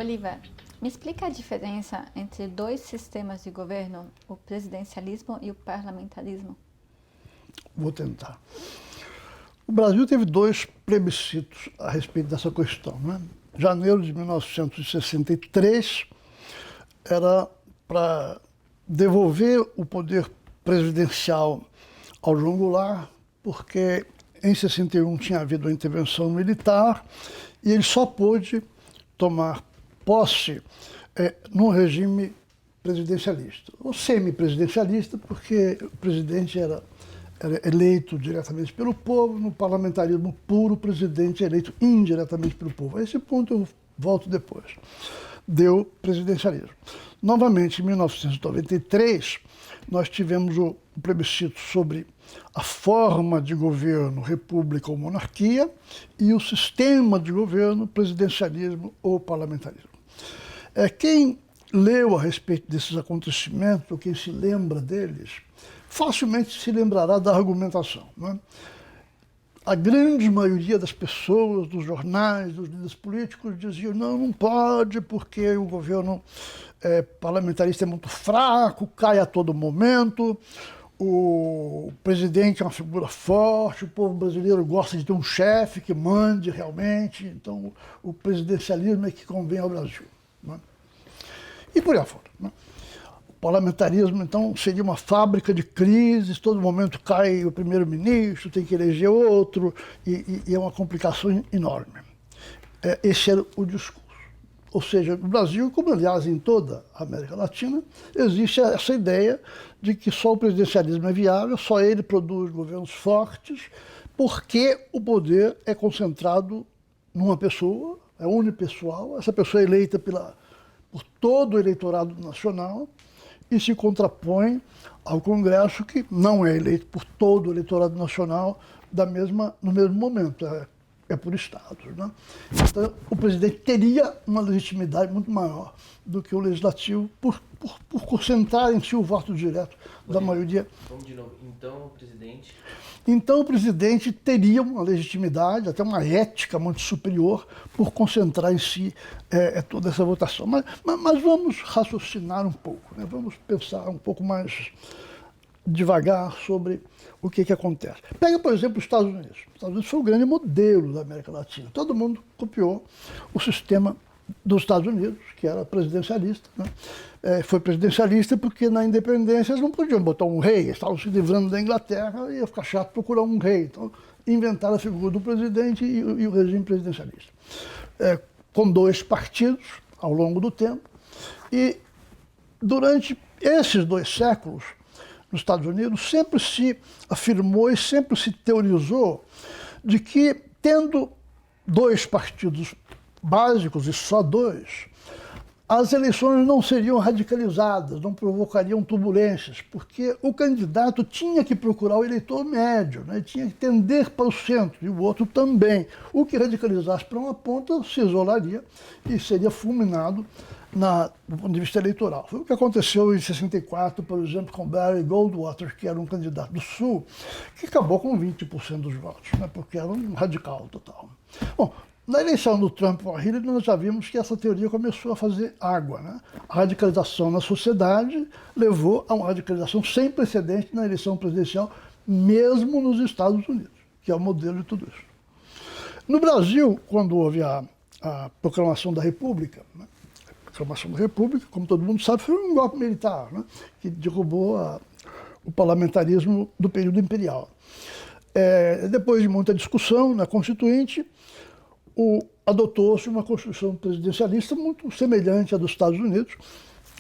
Oliver, me explica a diferença entre dois sistemas de governo, o presidencialismo e o parlamentarismo? Vou tentar. O Brasil teve dois plebiscitos a respeito dessa questão, né? Janeiro de 1963 era para devolver o poder presidencial ao João Goulart, porque em 61 tinha havido uma intervenção militar e ele só pôde tomar posse num regime presidencialista, ou semipresidencialista, porque o presidente era eleito diretamente pelo povo, no parlamentarismo puro, o presidente é eleito indiretamente pelo povo. A esse ponto eu volto depois. Deu presidencialismo. Novamente, em 1993, nós tivemos o plebiscito sobre a forma de governo, república ou monarquia, e o sistema de governo, presidencialismo ou parlamentarismo. Quem leu a respeito desses acontecimentos, ou quem se lembra deles, facilmente se lembrará da argumentação, né? A grande maioria das pessoas, dos jornais, dos líderes políticos diziam não pode porque o governo parlamentarista é muito fraco, cai a todo momento, o presidente é uma figura forte, o povo brasileiro gosta de ter um chefe que mande realmente, então o presidencialismo é que convém ao Brasil, né? E por aí afora, né? O parlamentarismo, então, seria uma fábrica de crises, todo momento cai o primeiro-ministro, tem que eleger outro, e é uma complicação enorme. Esse era o discurso. Ou seja, no Brasil, como aliás em toda a América Latina, existe essa ideia de que só o presidencialismo é viável, só ele produz governos fortes, porque o poder é concentrado numa pessoa, é unipessoal, essa pessoa é eleita por todo o eleitorado nacional, e se contrapõe ao Congresso, que não é eleito por todo o eleitorado nacional no mesmo momento, é por estados, né? Então, o presidente teria uma legitimidade muito maior do que o legislativo por concentrar em si o voto direto da maioria. Vamos de novo. Então, o presidente teria uma legitimidade, até uma ética muito superior, por concentrar em si toda essa votação. Mas vamos raciocinar um pouco, né? Vamos pensar um pouco mais devagar sobre o que acontece. Pega, por exemplo, os Estados Unidos. Os Estados Unidos foi o grande modelo da América Latina. Todo mundo copiou o sistema dos Estados Unidos, que era presidencialista, né? Foi presidencialista porque na independência eles não podiam botar um rei, eles estavam se livrando da Inglaterra e ia ficar chato procurar um rei. Então, inventaram a figura do presidente e o regime presidencialista. Com dois partidos ao longo do tempo. E durante esses 2 séculos, nos Estados Unidos, sempre se afirmou e sempre se teorizou de que, tendo 2 partidos básicos e só 2, as eleições não seriam radicalizadas, não provocariam turbulências, porque o candidato tinha que procurar o eleitor médio, né? Tinha que tender para o centro, e o outro também. O que radicalizasse para uma ponta se isolaria e seria fulminado do ponto de vista eleitoral. Foi o que aconteceu em 64, por exemplo, com Barry Goldwater, que era um candidato do Sul, que acabou com 20% dos votos, né? Porque era um radical total. Bom, na eleição do Trump para Hillary, nós já vimos que essa teoria começou a fazer água, né? A radicalização na sociedade levou a uma radicalização sem precedente na eleição presidencial, mesmo nos Estados Unidos, que é o modelo de tudo isso. No Brasil, quando houve a proclamação da República, né? A proclamação da República, como todo mundo sabe, foi um golpe militar, né? Que derrubou o parlamentarismo do período imperial. Depois de muita discussão na Constituinte, adotou-se uma Constituição presidencialista muito semelhante à dos Estados Unidos,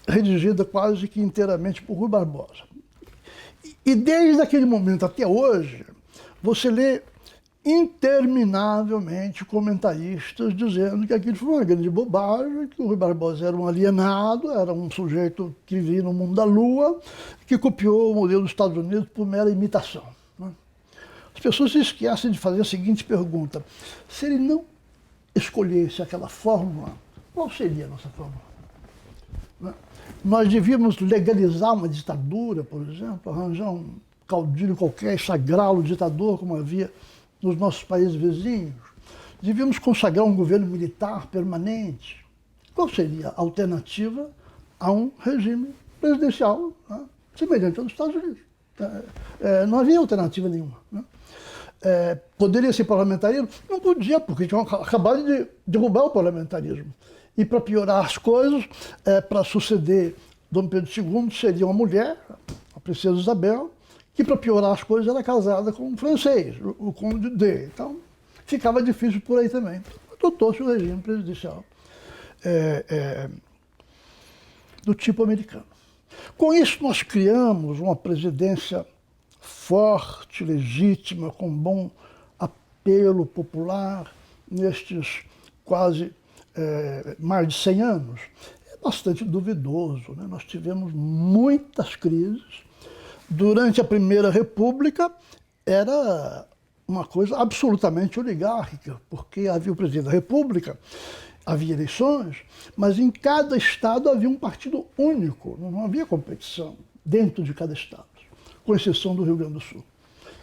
redigida quase que inteiramente por Rui Barbosa. E desde aquele momento até hoje, você lê interminavelmente comentaristas dizendo que aquilo foi uma grande bobagem, que o Rui Barbosa era um alienado, era um sujeito que vivia no mundo da lua, que copiou o modelo dos Estados Unidos por mera imitação, né? As pessoas se esquecem de fazer a seguinte pergunta: se ele não escolhesse aquela fórmula, qual seria a nossa fórmula? Nós devíamos legalizar uma ditadura, por exemplo, arranjar um caudilho qualquer, sagrá-lo ditador, como havia nos nossos países vizinhos. Devíamos consagrar um governo militar permanente. qual seria a alternativa a um regime presidencial, né, semelhante ao dos Estados Unidos. Não havia alternativa nenhuma. Né? Poderia ser parlamentarismo? Não podia, porque tinham acabado de derrubar o parlamentarismo. E para piorar as coisas, para suceder Dom Pedro II seria uma mulher, a princesa Isabel, que para piorar as coisas era casada com um francês, o Conde D. Então ficava difícil por aí também. Adotou-se o regime presidencial do tipo americano. Com isso, nós criamos uma presidência forte, legítima, com bom apelo popular nestes quase mais de 100 anos. É bastante duvidoso, né? Nós tivemos muitas crises. Durante a Primeira República, era uma coisa absolutamente oligárquica, porque havia o presidente da República, havia eleições, mas em cada estado havia um partido único, não havia competição dentro de cada estado, com exceção do Rio Grande do Sul.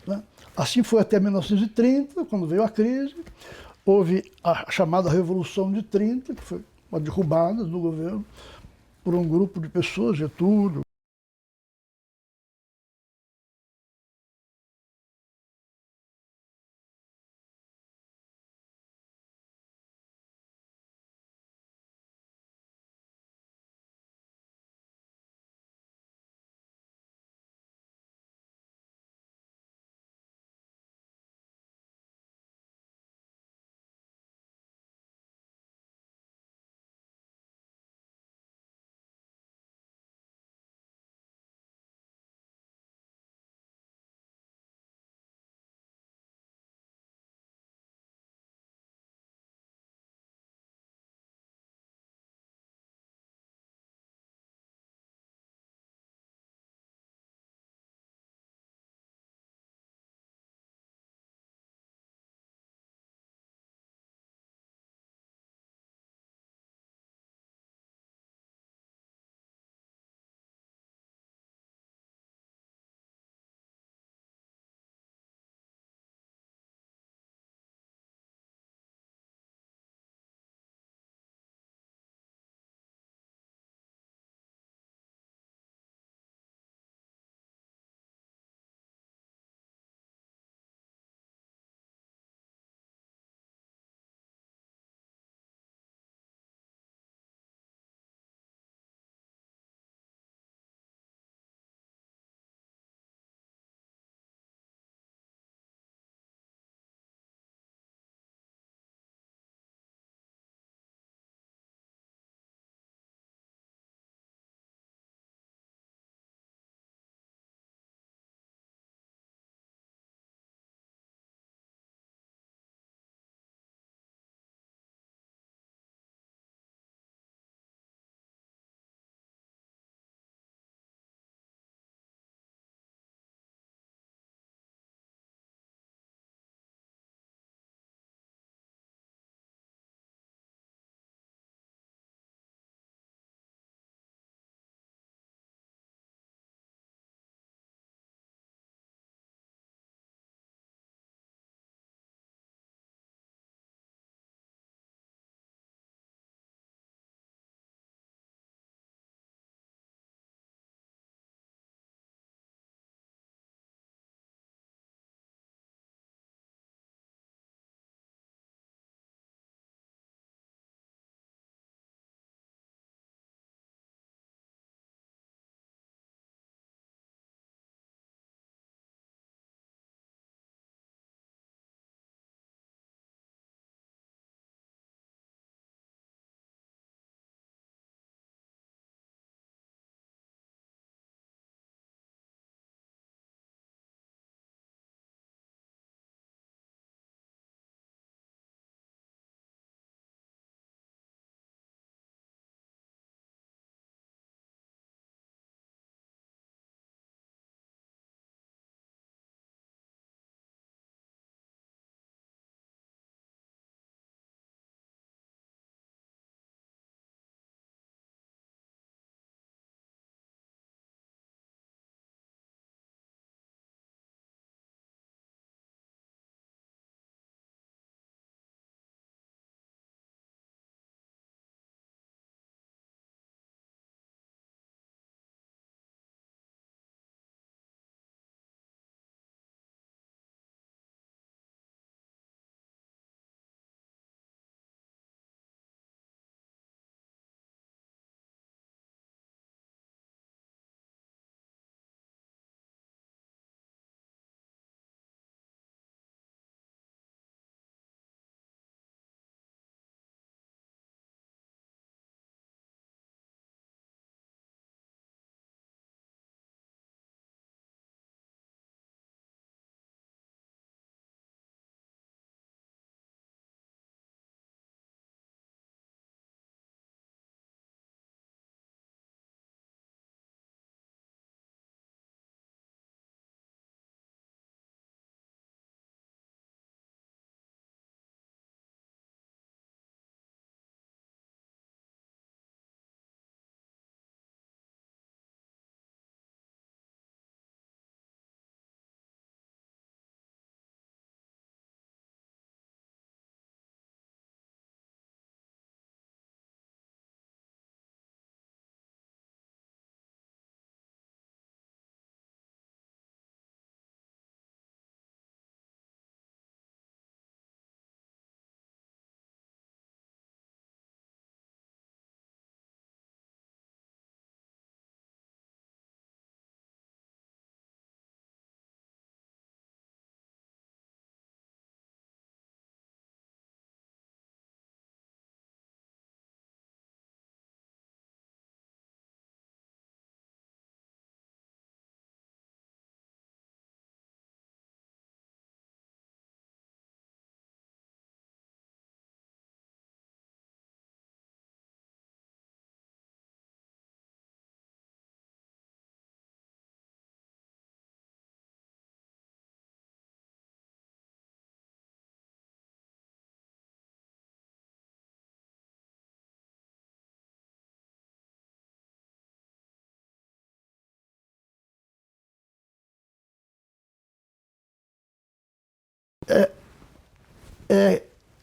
Né? Assim foi até 1930, quando veio a crise, houve a chamada Revolução de 30, que foi uma derrubada do governo por um grupo de pessoas, Getúlio,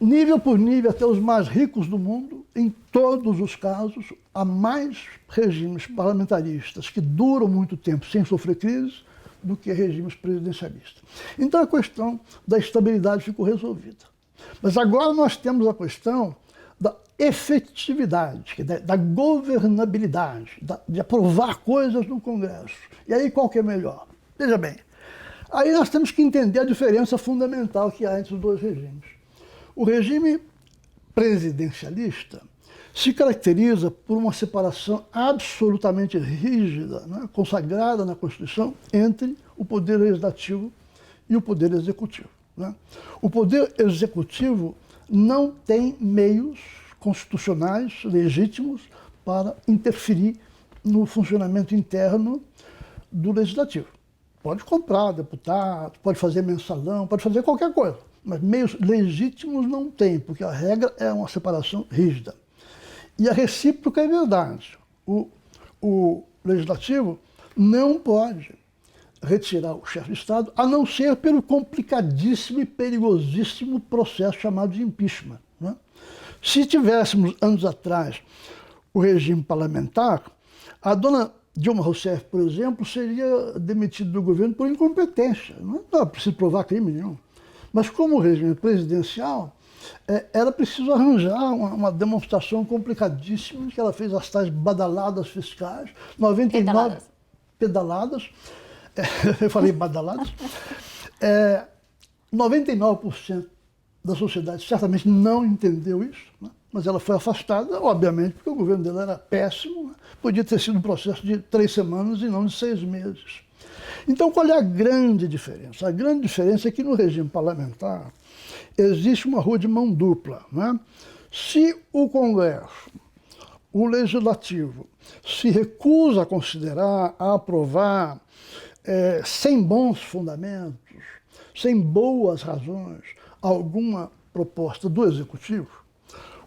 nível por nível, até os mais ricos do mundo, em todos os casos, há mais regimes parlamentaristas que duram muito tempo sem sofrer crise do que regimes presidencialistas. Então a questão da estabilidade ficou resolvida. Mas agora nós temos a questão da efetividade, da governabilidade, de aprovar coisas no Congresso. E aí qual que é melhor? Veja bem, aí nós temos que entender a diferença fundamental que há entre os dois regimes. O regime presidencialista se caracteriza por uma separação absolutamente rígida, né, consagrada na Constituição, entre o poder legislativo e o poder executivo. Né? O poder executivo não tem meios constitucionais legítimos para interferir no funcionamento interno do legislativo. Pode comprar deputado, pode fazer mensalão, pode fazer qualquer coisa, mas meios legítimos não tem, porque a regra é uma separação rígida. E a recíproca é verdade. O legislativo não pode retirar o chefe de Estado, a não ser pelo complicadíssimo e perigosíssimo processo chamado de impeachment. Né? Se tivéssemos, anos atrás, o regime parlamentar, a dona Dilma Rousseff, por exemplo, seria demitida do governo por incompetência. Não precisa provar crime nenhum. Mas como o regime presidencial, era preciso arranjar uma demonstração complicadíssima, que ela fez as tais badaladas fiscais, 99 pedaladas, eu falei badaladas, 99% da sociedade certamente não entendeu isso, né? Mas ela foi afastada, obviamente, porque o governo dela era péssimo, né? Podia ter sido um processo de 3 semanas e não de 6 meses. Então, qual é a grande diferença? A grande diferença é que no regime parlamentar existe uma rua de mão dupla. Né? Se o Congresso, o Legislativo, se recusa a considerar, a aprovar, sem bons fundamentos, sem boas razões, alguma proposta do Executivo,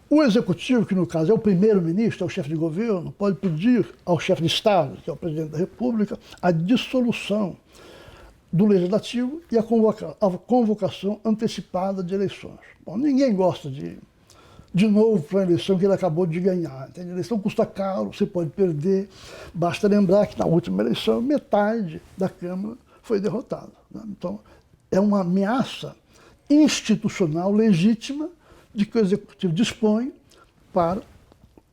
o Executivo, que no caso é o primeiro-ministro, é o chefe de governo, pode pedir ao chefe de Estado, que é o presidente da República, a dissolução do Legislativo e a convocação antecipada de eleições. Bom, ninguém gosta de novo para a eleição que ele acabou de ganhar. A eleição custa caro, você pode perder. Basta lembrar que na última eleição metade da Câmara foi derrotada. Né? Então, é uma ameaça institucional legítima de que o Executivo dispõe para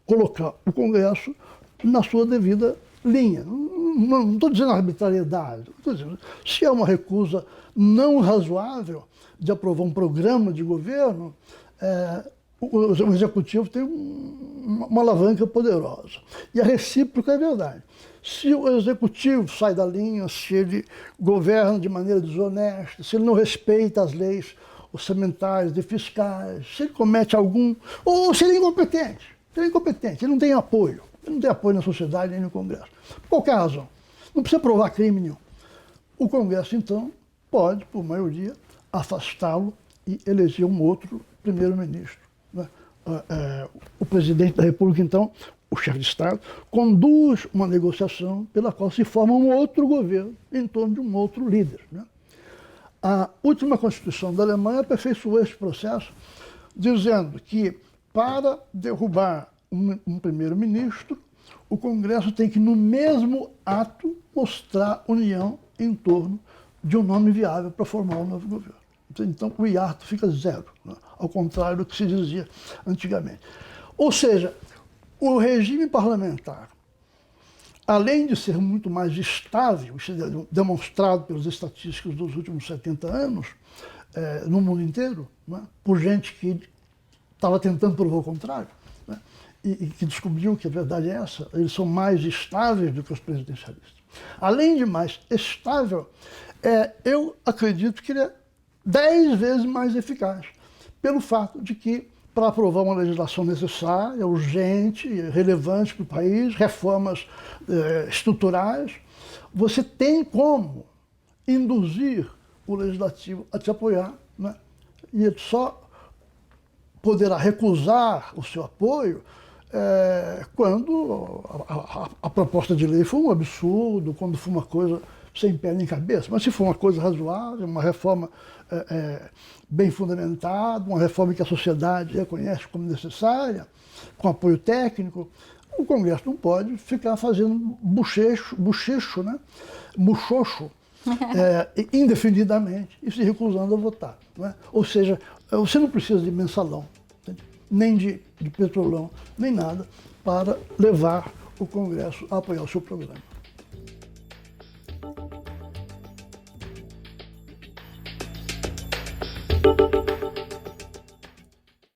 colocar o Congresso na sua devida linha. Não estou dizendo arbitrariedade, estou dizendo, se é uma recusa não razoável de aprovar um programa de governo, o Executivo tem uma alavanca poderosa. E a recíproca é verdade. Se o Executivo sai da linha, se ele governa de maneira desonesta, se ele não respeita as leis orçamentárias e fiscais, se ele comete algum... ou se ele é incompetente. Se ele é incompetente, ele não tem apoio. Ele não tem apoio na sociedade nem no Congresso. Por qualquer razão. Não precisa provar crime nenhum. O Congresso, então, pode, por maioria, afastá-lo e eleger um outro primeiro-ministro. Né? O presidente da República, então, o chefe de Estado, conduz uma negociação pela qual se forma um outro governo em torno de um outro líder. Né? A última Constituição da Alemanha aperfeiçoou este processo, dizendo que, para derrubar um primeiro-ministro, o Congresso tem que, no mesmo ato, mostrar união em torno de um nome viável para formar um novo governo. Então, o hiato fica zero, né? Ao contrário do que se dizia antigamente. Ou seja, o regime parlamentar, além de ser muito mais estável, isso é demonstrado pelas estatísticas dos últimos 70 anos, no mundo inteiro, né? Por gente que estava tentando provar o contrário, né? E que descobriu que a verdade é essa, eles são mais estáveis do que os presidencialistas. Além de mais estável, eu acredito que ele é 10 vezes mais eficaz, pelo fato de que, para aprovar uma legislação necessária, urgente, relevante para o país, reformas estruturais, você tem como induzir o Legislativo a te apoiar, né? E ele só poderá recusar o seu apoio quando a proposta de lei for um absurdo, quando for uma coisa sem pé nem cabeça, mas se for uma coisa razoável, uma reforma bem fundamentada, uma reforma que a sociedade reconhece como necessária, com apoio técnico, o Congresso não pode ficar fazendo bochecho, né? Muxoxo, indefinidamente e se recusando a votar. Não é? Ou seja, você não precisa de mensalão, entende? Nem de petrolão, nem nada, para levar o Congresso a apoiar o seu programa.